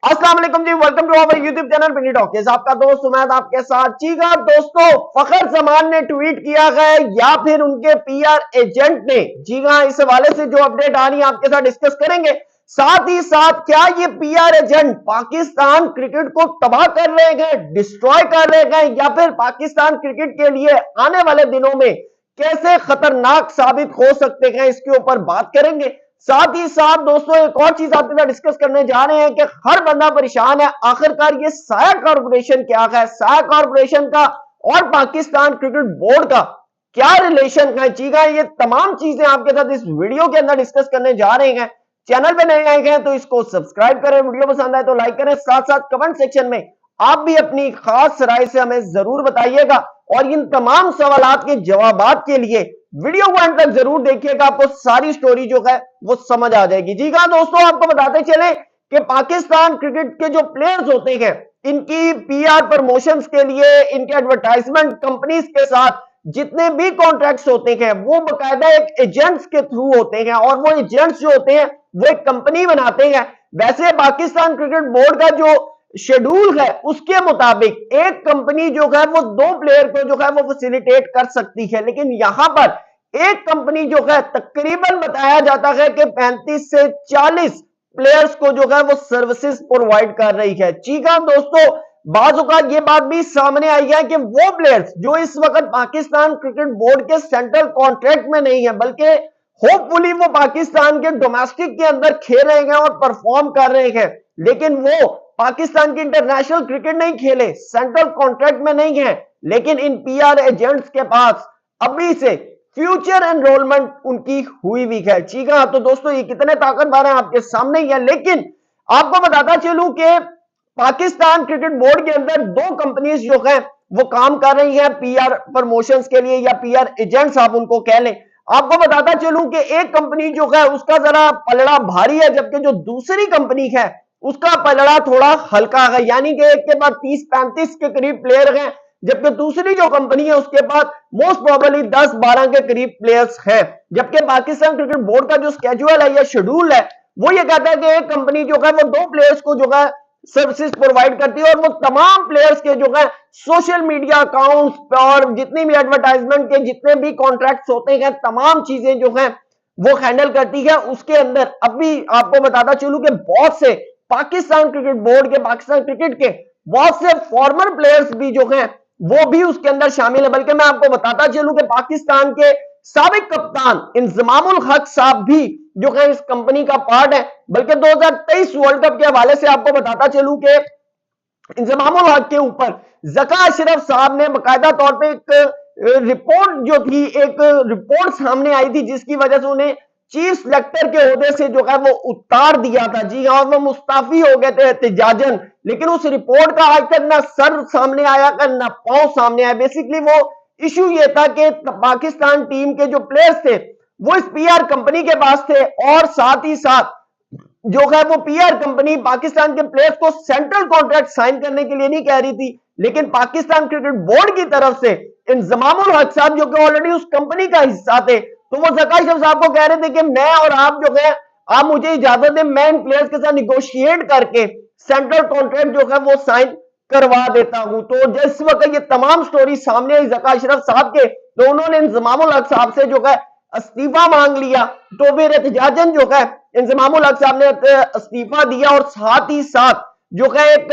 अस्सलाम वालेकुम जी, welcome to our YouTube channel Pini talkies. आपका दोस्त उमैद आपके साथ। जी हाँ दोस्तों, फखर जमान ने ट्वीट किया है या फिर उनके पीआर एजेंट ने। जी हाँ, इस हवाले से जो अपडेट आ रही है आपके साथ डिस्कस करेंगे। साथ ही साथ क्या ये पीआर एजेंट पाकिस्तान क्रिकेट को तबाह कर रहे हैं, डिस्ट्रॉय कर रहे हैं, या फिर पाकिस्तान क्रिकेट के लिए आने वाले दिनों में कैसे खतरनाक साबित हो सकते हैं, इसके ऊपर बात करेंगे। साथ ही साथ दोस्तों एक और चीज आपके साथ डिस्कस करने जा रहे हैं कि हर बंदा परेशान है, आखिरकार ये साया कॉर्पोरेशन क्या है, साया कॉर्पोरेशन का और पाकिस्तान क्रिकेट बोर्ड का क्या रिलेशन है। जी हाँ, ये तमाम चीजें आपके साथ इस वीडियो के अंदर डिस्कस करने जा रहे हैं। चैनल पे नए आए हैं तो इसको सब्सक्राइब करें, वीडियो पसंद आए तो लाइक करें, साथ साथ कमेंट सेक्शन में आप भी अपनी खास राय से हमें जरूर बताइएगा। और इन तमाम सवालात के जवाबात के लिए वीडियो को अंत तक जरूर देखिएगा, आपको सारी स्टोरी जो है वो समझ आ जाएगी। जी हाँ दोस्तों, आपको बताते चले कि पाकिस्तान क्रिकेट के जो प्लेयर्स होते हैं, इनकी पीआर प्रमोशंस के लिए इनके एडवर्टाइजमेंट कंपनीज के साथ जितने भी कॉन्ट्रैक्ट्स होते हैं वो बकायदा एक एजेंट्स के थ्रू होते हैं, और वो एजेंट्स जो होते हैं वो एक कंपनी बनाते हैं। वैसे पाकिस्तान क्रिकेट बोर्ड का जो शेड्यूल है उसके मुताबिक एक कंपनी जो है वो दो प्लेयर को जो है वो फैसिलिटेट कर सकती है, लेकिन यहां पर एक कंपनी जो है तकरीबन बताया जाता है कि 35 से 40 प्लेयर्स को जो है वो सर्विसेज प्रोवाइड कर रही है। जी हाँ दोस्तों, बाज़ औक़ात ये बात भी सामने आई है कि वो प्लेयर्स जो इस वक्त पाकिस्तान क्रिकेट बोर्ड के सेंट्रल कॉन्ट्रैक्ट में नहीं है, बल्कि होपफुली वो पाकिस्तान के डोमेस्टिक के अंदर खेल रहे हैं और परफॉर्म कर रहे हैं, लेकिन वो पाकिस्तान की इंटरनेशनल क्रिकेट नहीं खेले, सेंट्रल कॉन्ट्रैक्ट में नहीं है, लेकिन इन पीआर एजेंट्स के पास अभी से फ्यूचर एनरोलमेंट उनकी हुई भी है। ठीक है, तो दोस्तों ये कितने ताकतवर हैं आपके सामने ही है। लेकिन आपको बताता चलूं कि पाकिस्तान क्रिकेट बोर्ड के अंदर दो कंपनीज जो है वो काम कर रही है पीआर प्रमोशंस के लिए, या पीआर एजेंट्स आप उनको कह लें। आपको बताता चलूं कि एक कंपनी जो है उसका जरा पलड़ा भारी है, जबकि जो दूसरी कंपनी है उसका पलड़ा थोड़ा हल्का है, यानी कि एक के बाद 30-35 के करीब प्लेयर हैं, जबकि दूसरी जो कंपनी है उसके पास मोस्ट प्रोबेबली 10-12 के करीब प्लेयर्स हैं। जबकि पाकिस्तान क्रिकेट बोर्ड का जो स्केड्यूल है या शेड्यूल है वो ये कहता है कि एक कंपनी जो है वो दो प्लेयर्स को जो है सर्विसेज प्रोवाइड करती है, और वो तमाम प्लेयर्स के जो है सोशल मीडिया अकाउंट्स और जितनी भी एडवर्टाइजमेंट के जितने भी कॉन्ट्रैक्ट्स होते हैं तमाम चीजें जो है वो हैंडल करती है। उसके अंदर अभी आपको बताता चलूं कि बहुत से पाकिस्तान क्रिकेट बोर्ड के, पाकिस्तान क्रिकेट के बहुत से फॉर्मर प्लेयर्स भी जो हैं वो भी उसके अंदर शामिल है। बल्कि मैं आपको बताता चलूं कि पाकिस्तान के साबिक कप्तान इंजमामुल हक साहब भी जो है इस कंपनी का पार्ट है। बल्कि 2023 वर्ल्ड कप के हवाले से आपको बताता चलूं कि इंजमामुल हक के ऊपर जका अशरफ साहब ने बाकायदा तौर पे एक रिपोर्ट जो थी, एक रिपोर्ट सामने आई थी जिसकी वजह से उन्हें चीफ सेलेक्टर के ओहदे से जो है वो उतार दिया था। जी हाँ, वो मुस्ताफी हो गए थे एहतिजाजन, लेकिन उस रिपोर्ट का आज तक ना सर सामने आया ना पांव सामने आया। बेसिकली वो इशू ये था कि पाकिस्तान टीम के जो प्लेयर्स थे वो इस पीआर कंपनी के पास थे, और साथ ही साथ जो है वो पीआर कंपनी पाकिस्तान के प्लेयर्स को सेंट्रल कॉन्ट्रैक्ट साइन करने के लिए नहीं कह रही थी, लेकिन पाकिस्तान क्रिकेट बोर्ड की तरफ से इंजमामुल हक साहब जो कि ऑलरेडी उस कंपनी का हिस्सा थे, तो वो जका अशरफ साहब को कह रहे थे कि मैं और आप जो है आप मुझे इजाजत दें, मैं इन प्लेयर्स के साथ निगोशिएट करके सेंट्रल कॉन्ट्रैक्ट जो है वो साइन करवा देता हूं। तो जिस वक्त ये तमाम स्टोरी सामने आई जका अशरफ साहब के, तो उन्होंने इंजमामुल हक साहब से जो है इस्तीफा मांग लिया। तो फिर एहतिजाजन जो है इंजमामुल हक साहब ने इस्तीफा दिया, और साथ ही साथ जो है एक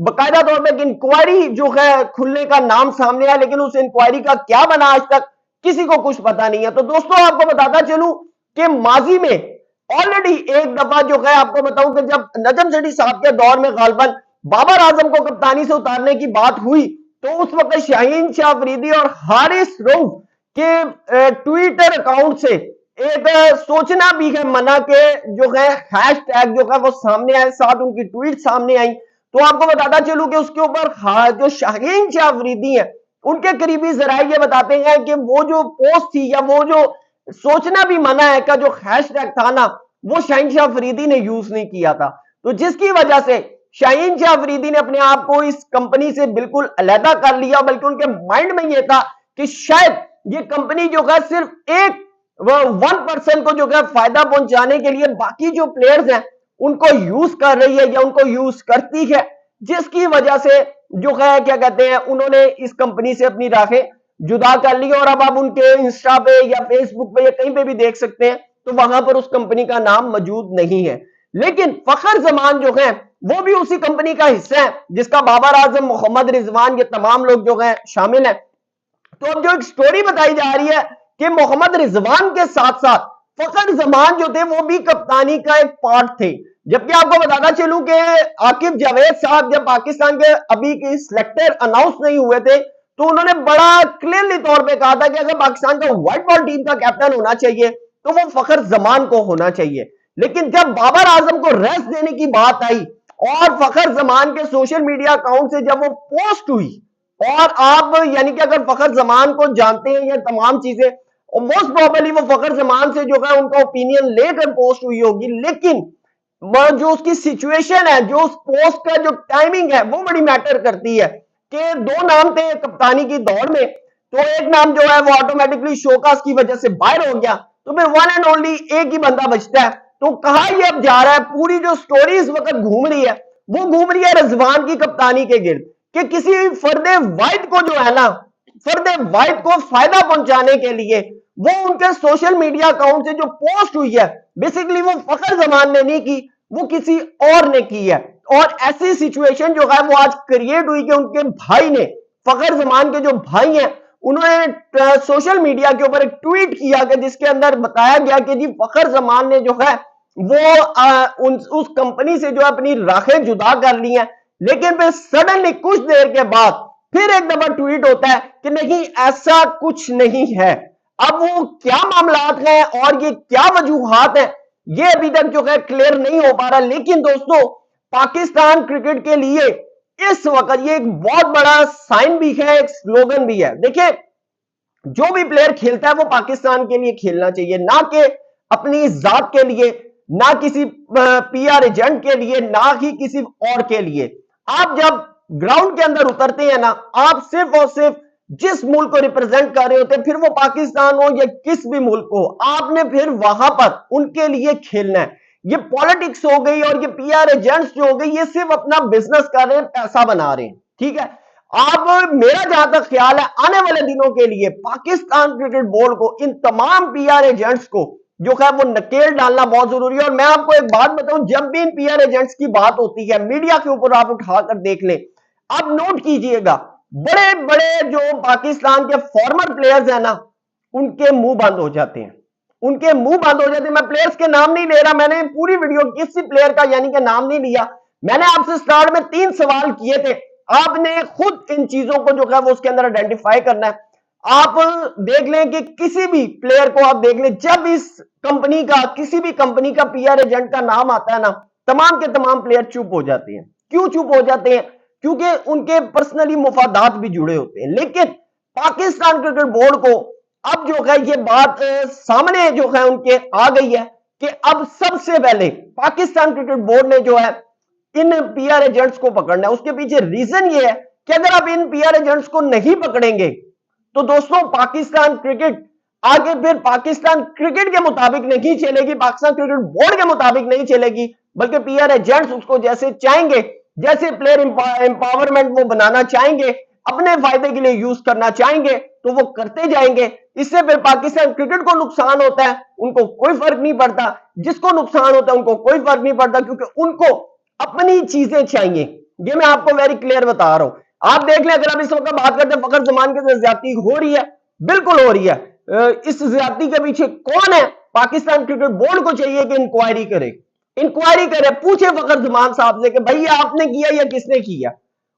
बाकायदा तौर पर इंक्वायरी जो है खुलने का नाम सामने आया, लेकिन उस इंक्वायरी का क्या बना आज तक किसी को कुछ पता नहीं है। तो दोस्तों आपको बताता चलूं कि माजी में ऑलरेडी एक दफा जो है आपको बताऊं कि जब नजम सेठी साहब के दौर में गालबन बाबर आजम को कप्तानी से उतारने की बात हुई, तो उस वक्त शाहीन शाह अफरीदी और हारिस रऊफ के ट्विटर अकाउंट से एक सोचना भी है मना के जो है हैशटैग जो है वो सामने आए, साथ उनकी ट्वीट सामने आई। तो आपको बताता चलूं कि उसके ऊपर जो शाहीन शाह अफरीदी है उनके करीबी जराये ये बताते हैं कि वो जो पोस्ट थी या वो जो सोचना भी मना है का जो हैशटैग था ना, वो शाहीन शाह अफरीदी ने यूज नहीं किया था। तो जिसकी वजह से शाहीन शाह अफरीदी ने अपने आप को इस कंपनी से बिल्कुल अलहदा कर लिया, बल्कि उनके माइंड में यह था कि शायद ये कंपनी जो है सिर्फ एक 1% को जो है फायदा पहुंचाने के लिए बाकी जो प्लेयर्स हैं उनको यूज कर रही है या उनको यूज करती है, जिसकी वजह से जो है क्या कहते हैं उन्होंने इस कंपनी से अपनी राखें जुदा कर ली। और अब आप उनके इंस्टा पे या फेसबुक पे या कहीं पे भी देख सकते हैं तो वहां पर उस कंपनी का नाम मौजूद नहीं है। लेकिन फखर जमान जो है वो भी उसी कंपनी का हिस्सा है जिसका बाबर आजम, मोहम्मद रिजवान, ये तमाम लोग जो है शामिल है। तो अब जो एक स्टोरी बताई जा रही है कि मोहम्मद रिजवान के साथ साथ फखर जमान जो थे वो भी कप्तानी का एक पार्ट थे। जबकि आपको बताता चलूं कि आकिब जावेद साहब जब पाकिस्तान के अभी के सिलेक्टर अनाउंस नहीं हुए थे तो उन्होंने बड़ा क्लियरली तौर पे कहा था कि अगर पाकिस्तान का व्हाइट बॉल टीम का कैप्टन होना चाहिए तो वो फखर जमान को होना चाहिए। लेकिन जब बाबर आजम को रेस्ट देने की बात आई और फखर जमान के सोशल मीडिया अकाउंट से जब वो पोस्ट हुई, और आप यानी कि अगर फखर जमान को जानते हैं ये तमाम चीजें, मोस्ट प्रोबेबली वो फखर जमान से जो है उनका ओपिनियन लेकर पोस्ट हुई होगी, लेकिन जो उसकी सिचुएशन है, जो उस पोस्ट का जो टाइमिंग है वो बड़ी मैटर करती है। कि दो नाम थे कप्तानी की दौड़ में, तो एक नाम जो है वो ऑटोमेटिकली शोकास की वजह से बाहर हो गया, तो फिर वन एंड ओनली एक ही बंदा बचता है। तो कहा ये अब जा रहा है, पूरी जो स्टोरी इस वक्त घूम रही है वो घूम रही है रिजवान की कप्तानी के गिर्द कि किसी फर्दे वाहिद को जो है ना, फर्दे वाहिद को फायदा पहुंचाने के लिए वो उनके सोशल मीडिया अकाउंट से जो पोस्ट हुई है बेसिकली वो फखर जमान ने नहीं की, वो किसी और ने की है। और ऐसी सिचुएशन जो है वो आज क्रिएट हुई कि उनके भाई ने, फखर जमान के जो भाई हैं, उन्होंने सोशल मीडिया के ऊपर एक ट्वीट किया कि जिसके अंदर बताया गया कि जी फखर जमान ने जो है वो उस कंपनी से जो अपनी राखें जुदा कर ली हैं। लेकिन फिर सडनली कुछ देर के बाद फिर एक दफा ट्वीट होता है कि नहीं ऐसा कुछ नहीं है। अब वो क्या मामलात हैं और ये क्या वजूहात हैं ये अभी तक जो है क्लियर नहीं हो पा रहा। लेकिन दोस्तों पाकिस्तान क्रिकेट के लिए इस वक्त ये एक बहुत बड़ा साइन भी है, एक स्लोगन भी है। देखिए जो भी प्लेयर खेलता है वो पाकिस्तान के लिए खेलना चाहिए, ना कि अपनी जात के लिए, ना किसी पीआर एजेंट के लिए, ना ही किसी और के लिए। आप जब ग्राउंड के अंदर उतरते हैं ना, आप सिर्फ और सिर्फ जिस मुल्क को रिप्रेजेंट कर रहे होते हैं, फिर वो पाकिस्तान हो या किस भी मुल्क हो, आपने फिर वहां पर उनके लिए खेलना है। ये पॉलिटिक्स हो गई और ये पीआर एजेंट्स जो हो गई ये सिर्फ अपना बिजनेस कर रहे हैं, पैसा बना रहे हैं, ठीक है। अब मेरा जहां तक ख्याल है आने वाले दिनों के लिए पाकिस्तान क्रिकेट बोर्ड को इन तमाम पीआर एजेंट्स को जो है वो नकेल डालना बहुत जरूरी है। और मैं आपको एक बात बताऊं, जब भी इन पीआर एजेंट्स की बात होती है मीडिया के ऊपर आप उठाकर देख लें, आप नोट कीजिएगा बड़े बड़े जो पाकिस्तान के फॉर्मर प्लेयर्स हैं ना, उनके मुंह बंद हो जाते हैं, उनके मुंह बंद हो जाते हैं। मैं प्लेयर्स के नाम नहीं ले रहा, मैंने पूरी वीडियो किसी प्लेयर का यानी कि नाम नहीं लिया। मैंने आपसे स्टार्ट में 3 सवाल किए थे, आपने खुद इन चीजों को जो है वो उसके अंदर आइडेंटिफाई करना है। आप देख लें कि किसी भी प्लेयर को आप देख लें, जब इस कंपनी का किसी भी कंपनी का पीआर एजेंट का नाम आता है ना, तमाम के तमाम प्लेयर चुप हो जाते हैं। क्यों चुप हो जाते हैं? क्योंकि उनके पर्सनली मुफादात भी जुड़े होते हैं। लेकिन पाकिस्तान क्रिकेट बोर्ड को अब जो है ये बात सामने जो है उनके आ गई है कि अब सबसे पहले पाकिस्तान क्रिकेट बोर्ड ने जो है इन पीआर एजेंट्स को पकड़ना है। उसके पीछे रीजन ये है कि अगर आप इन पीआर एजेंट्स को नहीं पकड़ेंगे तो दोस्तों पाकिस्तान क्रिकेट आगे फिर पाकिस्तान क्रिकेट के मुताबिक नहीं चलेगी, पाकिस्तान क्रिकेट बोर्ड के मुताबिक नहीं चलेगी, बल्कि पीआर एजेंट्स उसको जैसे चाहेंगे, जैसे प्लेयर एम्पावरमेंट वो बनाना चाहेंगे, अपने फायदे के लिए यूज करना चाहेंगे तो वो करते जाएंगे। इससे फिर पाकिस्तान क्रिकेट को नुकसान होता है, उनको कोई फर्क नहीं पड़ता, जिसको नुकसान होता है उनको कोई फर्क नहीं पड़ता, क्योंकि उनको अपनी चीजें चाहिए। ये मैं आपको वेरी क्लियर बता रहा हूं। आप देख लें, अगर आप इस वक्त बात करते हैं फखर जमान के साथ ज्यादती हो रही है, बिल्कुल हो रही है। इस ज्यादती के पीछे कौन है? पाकिस्तान क्रिकेट बोर्ड को चाहिए कि इंक्वायरी करे, इंक्वायरी करे, पूछे फखर जमान साहब से कि भैया आपने किया या किसने किया।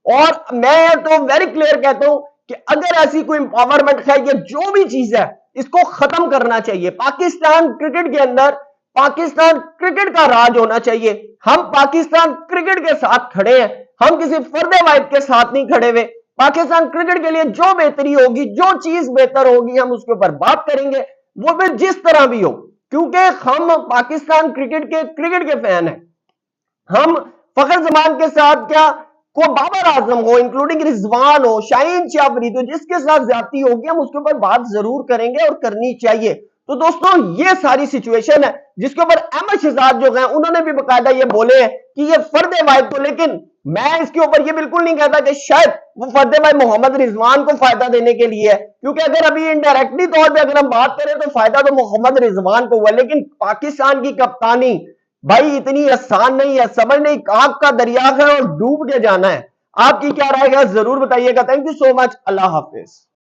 और मैं तो वेरी क्लियर कहता हूं कि अगर ऐसी कोई एम्पावरमेंट है या जो भी चीज है इसको खत्म करना चाहिए। पाकिस्तान क्रिकेट के अंदर पाकिस्तान क्रिकेट का राज होना चाहिए। हम पाकिस्तान क्रिकेट के साथ खड़े हैं, हम किसी फर्दे वाहिद के साथ नहीं खड़े हुए। पाकिस्तान क्रिकेट के लिए जो बेहतरी होगी, जो चीज बेहतर होगी, हम उसके ऊपर बात करेंगे, वो फिर जिस तरह भी हो, क्योंकि हम पाकिस्तान क्रिकेट के फैन हैं। हम फखर जमान के साथ क्या को बाबर आजम हो, इंक्लूडिंग रिजवान हो, शाहीन चाफरी, तो जिसके साथ ज्यादती होगी हम उसके ऊपर बात जरूर करेंगे और करनी चाहिए। तो दोस्तों ये सारी सिचुएशन है जिसके ऊपर अहमद शहजाद जो हैं उन्होंने भी बकायदा ये बोले हैं कि ये फर्द वाहिद को, लेकिन मैं इसके ऊपर ये बिल्कुल नहीं कहता कि शायद वो फर्द वाहिद मोहम्मद रिजवान को फायदा देने के लिए है, क्योंकि अगर अभी इनडायरेक्टली तौर पे अगर हम बात करें तो फायदा तो मोहम्मद रिजवान को हुआ, लेकिन पाकिस्तान की कप्तानी भाई इतनी आसान नहीं है, समझ नहीं, आग का दरिया है और डूब के जाना है। आपकी क्या राय है जरूर बताइएगा। Thank you so much, Allah Hafiz.